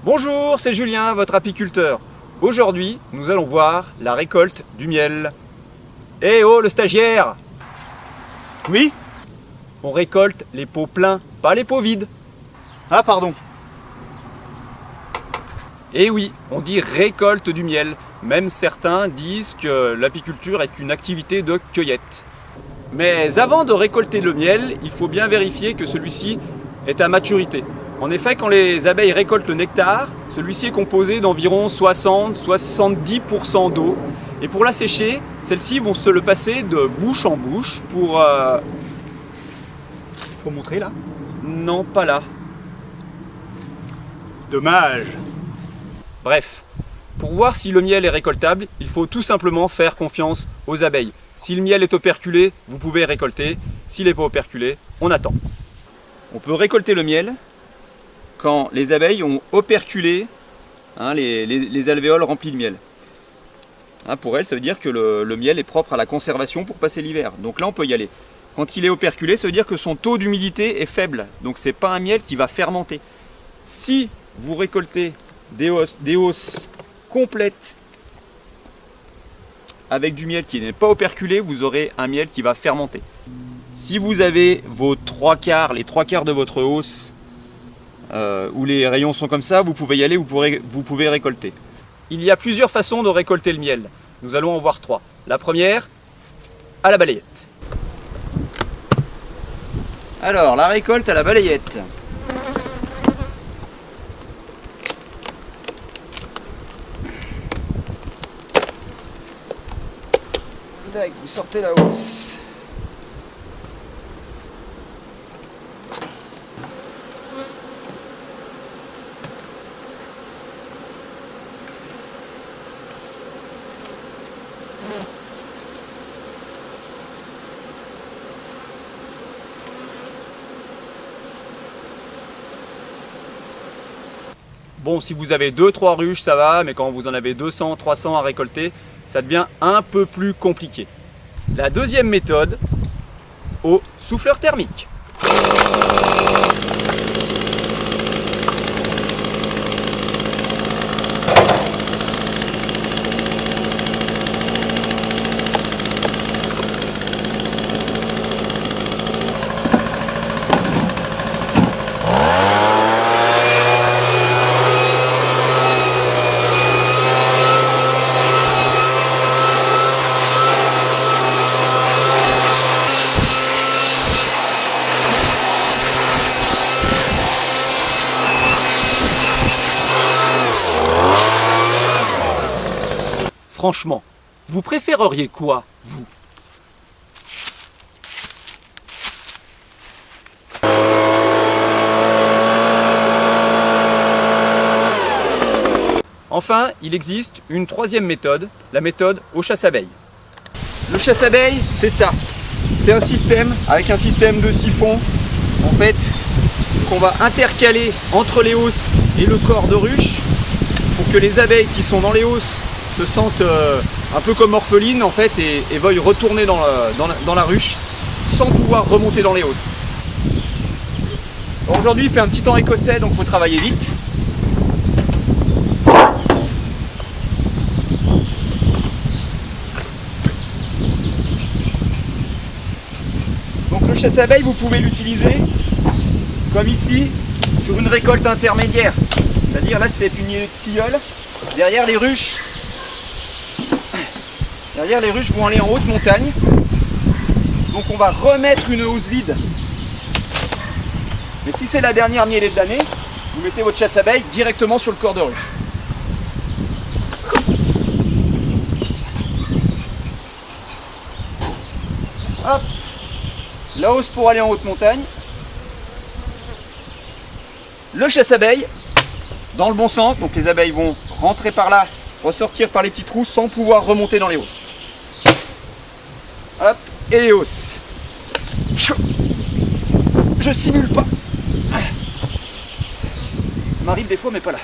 Bonjour, c'est Julien, votre apiculteur. Aujourd'hui, nous allons voir la récolte du miel. Eh oh, le stagiaire! Oui? On récolte les pots pleins, pas les pots vides. Ah pardon. Eh oui, on dit récolte du miel. Même certains disent que l'apiculture est une activité de cueillette. Mais avant de récolter le miel, il faut bien vérifier que celui-ci est à maturité. En effet, quand les abeilles récoltent le nectar, celui-ci est composé d'environ 60-70% d'eau. Et pour la sécher, celles-ci vont se le passer de bouche en bouche pour... Faut montrer là? Non, pas là. Dommage. Bref, pour voir si le miel est récoltable, il faut tout simplement faire confiance aux abeilles. Si le miel est operculé, vous pouvez récolter. S'il n'est pas operculé, on attend. On peut récolter le miel quand les abeilles ont operculé les alvéoles remplis de miel. Pour elles, ça veut dire que le miel est propre à la conservation pour passer l'hiver. Donc là, on peut y aller. Quand il est operculé, ça veut dire que son taux d'humidité est faible. Donc c'est pas un miel qui va fermenter. Si vous récoltez des hausses complètes avec du miel qui n'est pas operculé, vous aurez un miel qui va fermenter. Si vous avez vos les trois quarts de votre hausse où les rayons sont comme ça, vous pouvez y aller, vous pouvez récolter. Il y a plusieurs façons de récolter le miel. Nous allons en voir trois. La première, à la balayette. Alors, la récolte à la balayette. Tac, vous sortez la hausse. Bon, si vous avez 2-3 ruches, ça va, mais quand vous en avez 200, 300 à récolter, ça devient un peu plus compliqué. La deuxième méthode, au souffleur thermique. Franchement, vous préféreriez quoi, vous? Enfin, il existe une troisième méthode, la méthode au chasse-abeilles. Le chasse-abeilles, c'est ça. C'est un système avec un système de siphon, en fait, qu'on va intercaler entre les hausses et le corps de ruche pour que les abeilles qui sont dans les hausses se sentent un peu comme orphelines en fait et veuillent retourner dans la ruche sans pouvoir remonter dans les hausses. Aujourd'hui il fait un petit temps écossais donc il faut travailler vite. Donc le chasse-abeilles vous pouvez l'utiliser comme ici sur une récolte intermédiaire. C'est-à-dire là c'est une tilleule. Derrière les ruches vont aller en haute montagne. Donc on va remettre une hausse vide. Mais si c'est la dernière mielée de l'année, vous mettez votre chasse-abeille directement sur le corps de ruche. Hop, la hausse pour aller en haute montagne. Le chasse-abeille dans le bon sens, donc les abeilles vont rentrer par là, ressortir par les petits trous sans pouvoir remonter dans les hausses. Hop, et les hausses. Je simule pas. Ça m'arrive des fois, mais pas là.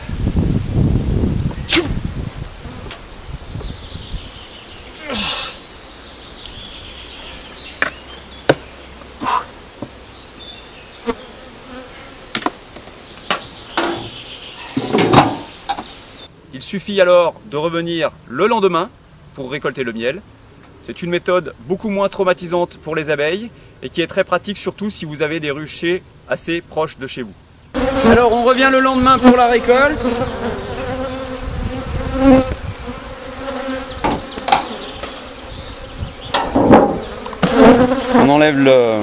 Il suffit alors de revenir le lendemain pour récolter le miel. C'est une méthode beaucoup moins traumatisante pour les abeilles et qui est très pratique surtout si vous avez des ruchers assez proches de chez vous. Alors on revient le lendemain pour la récolte. On enlève le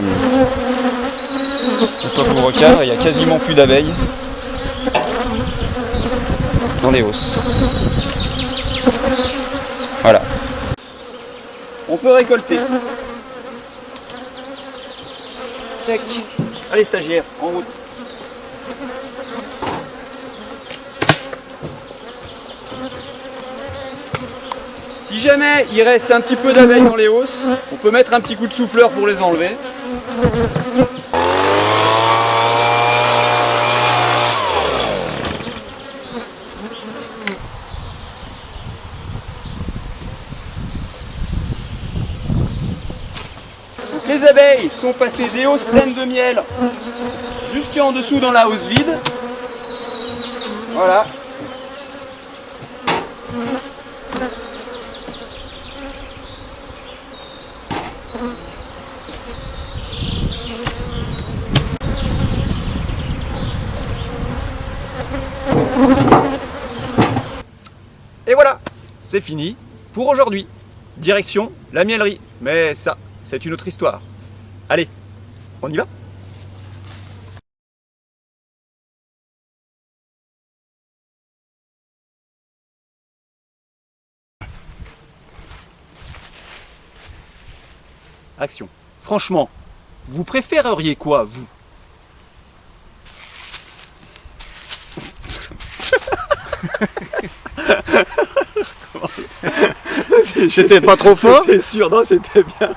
coffre cadre, il n'y a quasiment plus d'abeilles dans les hausses. Voilà. On peut récolter. Tac. Allez stagiaire, en route. Si jamais il reste un petit peu d'abeilles dans les hausses, on peut mettre un petit coup de souffleur pour les enlever. Les abeilles sont passées des hausses pleines de miel jusqu'en dessous dans la hausse vide. Voilà. Et voilà, c'est fini pour aujourd'hui. Direction la miellerie. Mais ça, c'est une autre histoire. Allez, on y va ? Action. Franchement, vous préféreriez quoi, vous ? C'était pas trop fort ? C'était sûr, non, c'était bien.